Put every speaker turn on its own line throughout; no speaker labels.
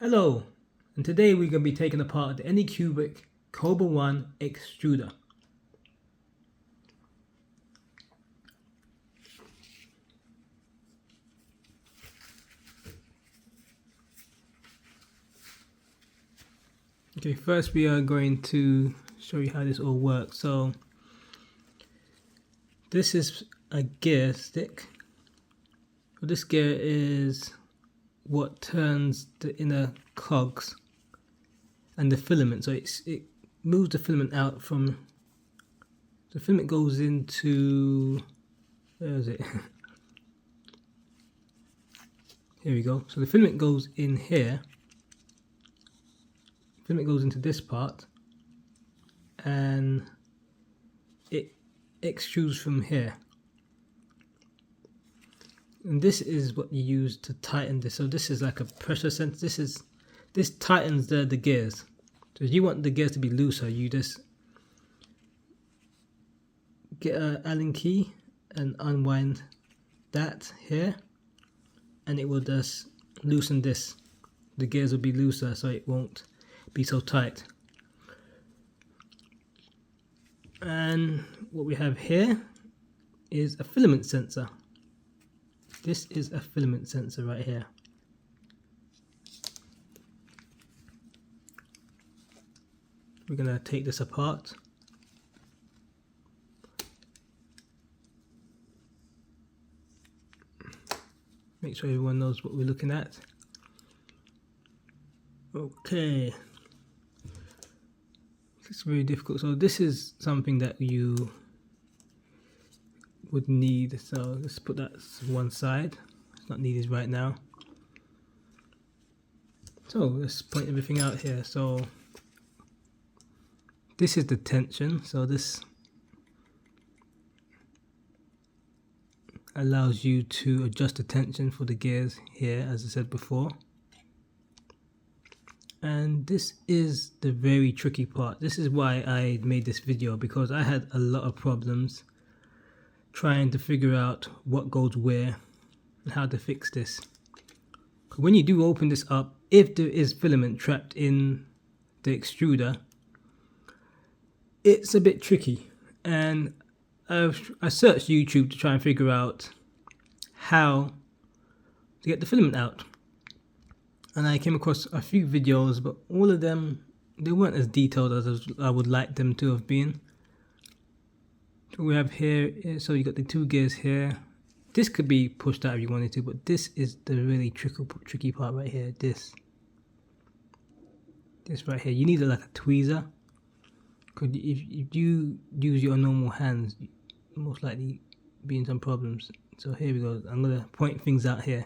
Hello, and today we're going to be taking apart the anycubic Cobra 1 extruder. Okay, first we are going to show you how this all works. So this is a gear stick. So this gear is what turns the inner cogs and the filament. So it moves the filament out from, the filament goes into, where is it? Here we go. So the filament goes in here. Filament goes into this part and it extrudes from here. And this is what you use to tighten this. So this is like a pressure sensor. This tightens the gears. So if you want the gears to be looser, you just get an Allen key and unwind that here, and it will just loosen this. The gears will be looser, so it won't be so tight. And what we have here is a filament sensor. This is a filament sensor right here. We're going to take this apart. Make sure everyone knows what we're looking at. Okay. It's very difficult. So this is something that you would need. So let's put that to one side. It's not needed right now. So let's point everything out here. So this is the tension. So this allows you to adjust the tension for the gears here, as I said before. And this is the very tricky part. This is why I made this video, because I had a lot of problems trying to figure out what goes where and how to fix this. When you do open this up, if there is filament trapped in the extruder, it's a bit tricky. And I searched YouTube to try and figure out how to get the filament out. And I came across a few videos, but all of them, they weren't as detailed as I would like them to have been. So we have here, so you got the two gears here. This could be pushed out if you wanted to, but this is the really tricky part right here. This right here, you need like a tweezer. Because if you use your normal hands, you most likely be in some problems. So here we go. I'm gonna point things out here.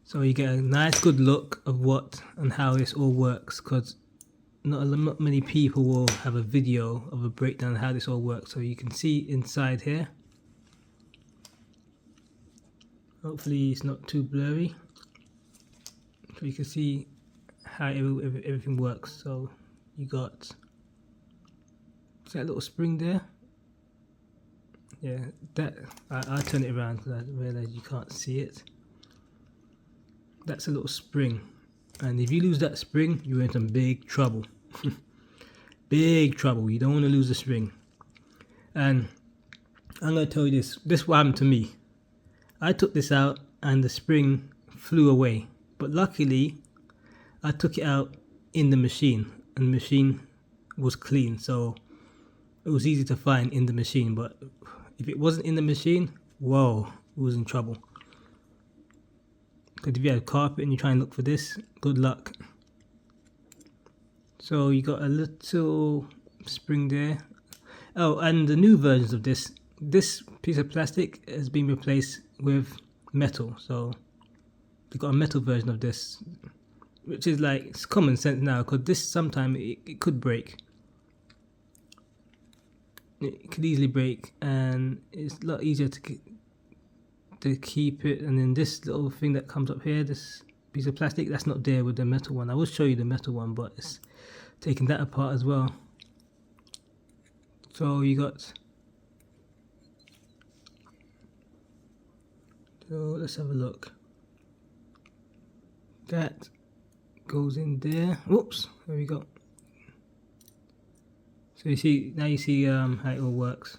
So you get a nice good look of what and how this all works, because not many people will have a video of a breakdown of how this all works. So you can see inside here. Hopefully it's not too blurry. So you can see how everything works. So you got that little spring there. Yeah, that I'll turn it around because I realize you can't see it. That's a little spring, and if you lose that spring, you're in some big trouble. Big trouble. You don't want to lose the spring. And I'm going to tell you this. This is what happened to me. I took this out and the spring flew away. But luckily, I took it out in the machine, and the machine was clean. So it was easy to find in the machine. But if it wasn't in the machine, whoa, it was in trouble. Because if you have carpet and you try and look for this, good luck. So you got a little spring there. Oh, and the new versions of this piece of plastic has been replaced with metal. So you got a metal version of this, which is like, it's common sense now, because this sometimes it could break. It could easily break, and it's a lot easier to keep it. And then this little thing that comes up here, this piece of plastic, that's not there with the metal one. I will show you the metal one, but it's taking that apart as well. So you got, so let's have a look. That goes in there. Whoops, there we go. So you see, now you see how it all works.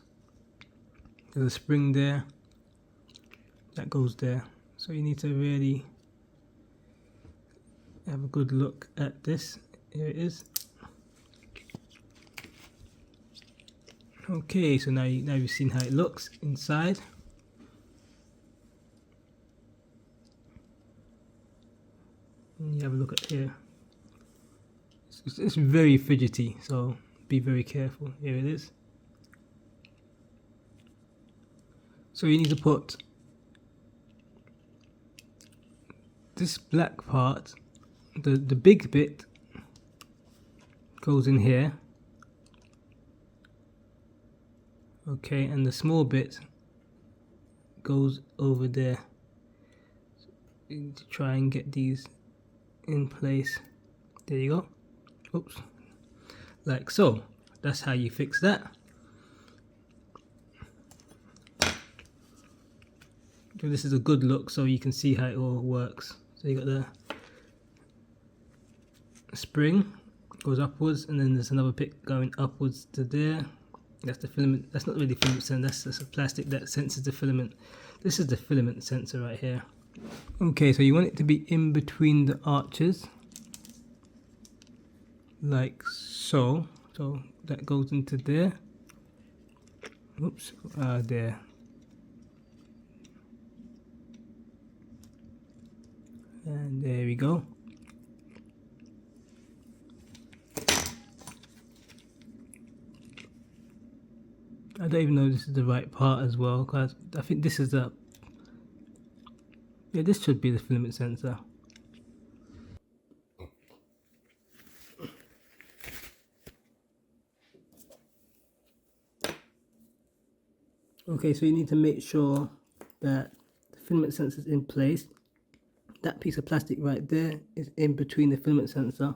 There's a spring there that goes there. So you need to really have a good look at this. Here it is. Okay, so now you've seen how it looks inside. And you have a look at here. It's very fidgety, so be very careful. Here it is. So you need to put this black part, the big bit goes in here. Okay, and the small bit goes over there. So you need to try and get these in place. There you go. Oops. Like so. That's how you fix that. So this is a good look, so you can see how it all works. So you got the spring goes upwards, and then there's another bit going upwards to there. That's the filament. That's not really filament sensor, that's just a plastic that senses the filament. This is the filament sensor right here. Okay, so you want it to be in between the arches, like so. So that goes into there. Oops, there. And there we go. I don't even know if this is the right part as well, because I think this is the, yeah, this should be the filament sensor. Okay, so you need to make sure that the filament sensor is in place. That piece of plastic right there is in between the filament sensor,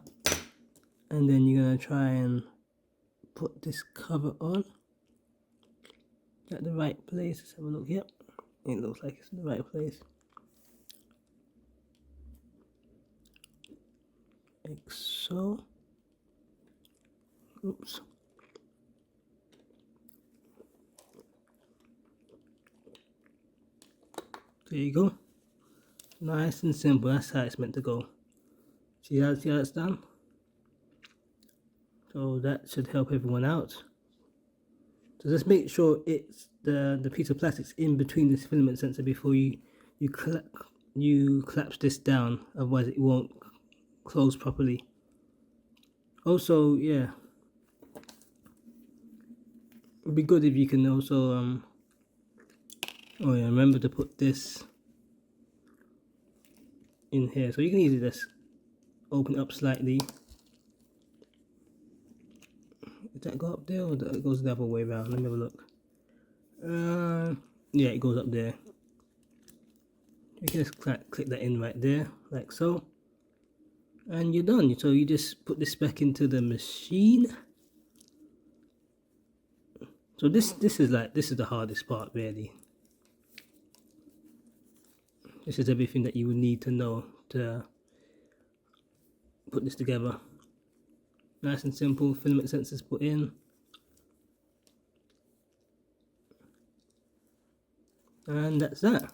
and then you're going to try and put this cover on at the right place. Let's have a look. Yep, it looks like it's in the right place. Like so. Oops. There you go. Nice and simple. That's how it's meant to go. See how it's done? So that should help everyone out. So just make sure it's the piece of plastic's in between this filament sensor before you collapse this down. Otherwise it won't close properly. Also, yeah, it'd be good if you can also oh yeah, remember to put this in here. So you can easily just open it up slightly. Does that go up there, or it goes the other way around? Let me have a look. Yeah, it goes up there. You can just click that in right there, like so, and you're done. So you just put this back into the machine. So this is the hardest part, really. This is everything that you would need to know to put this together. Nice and simple. Filament sensors put in, and that's that.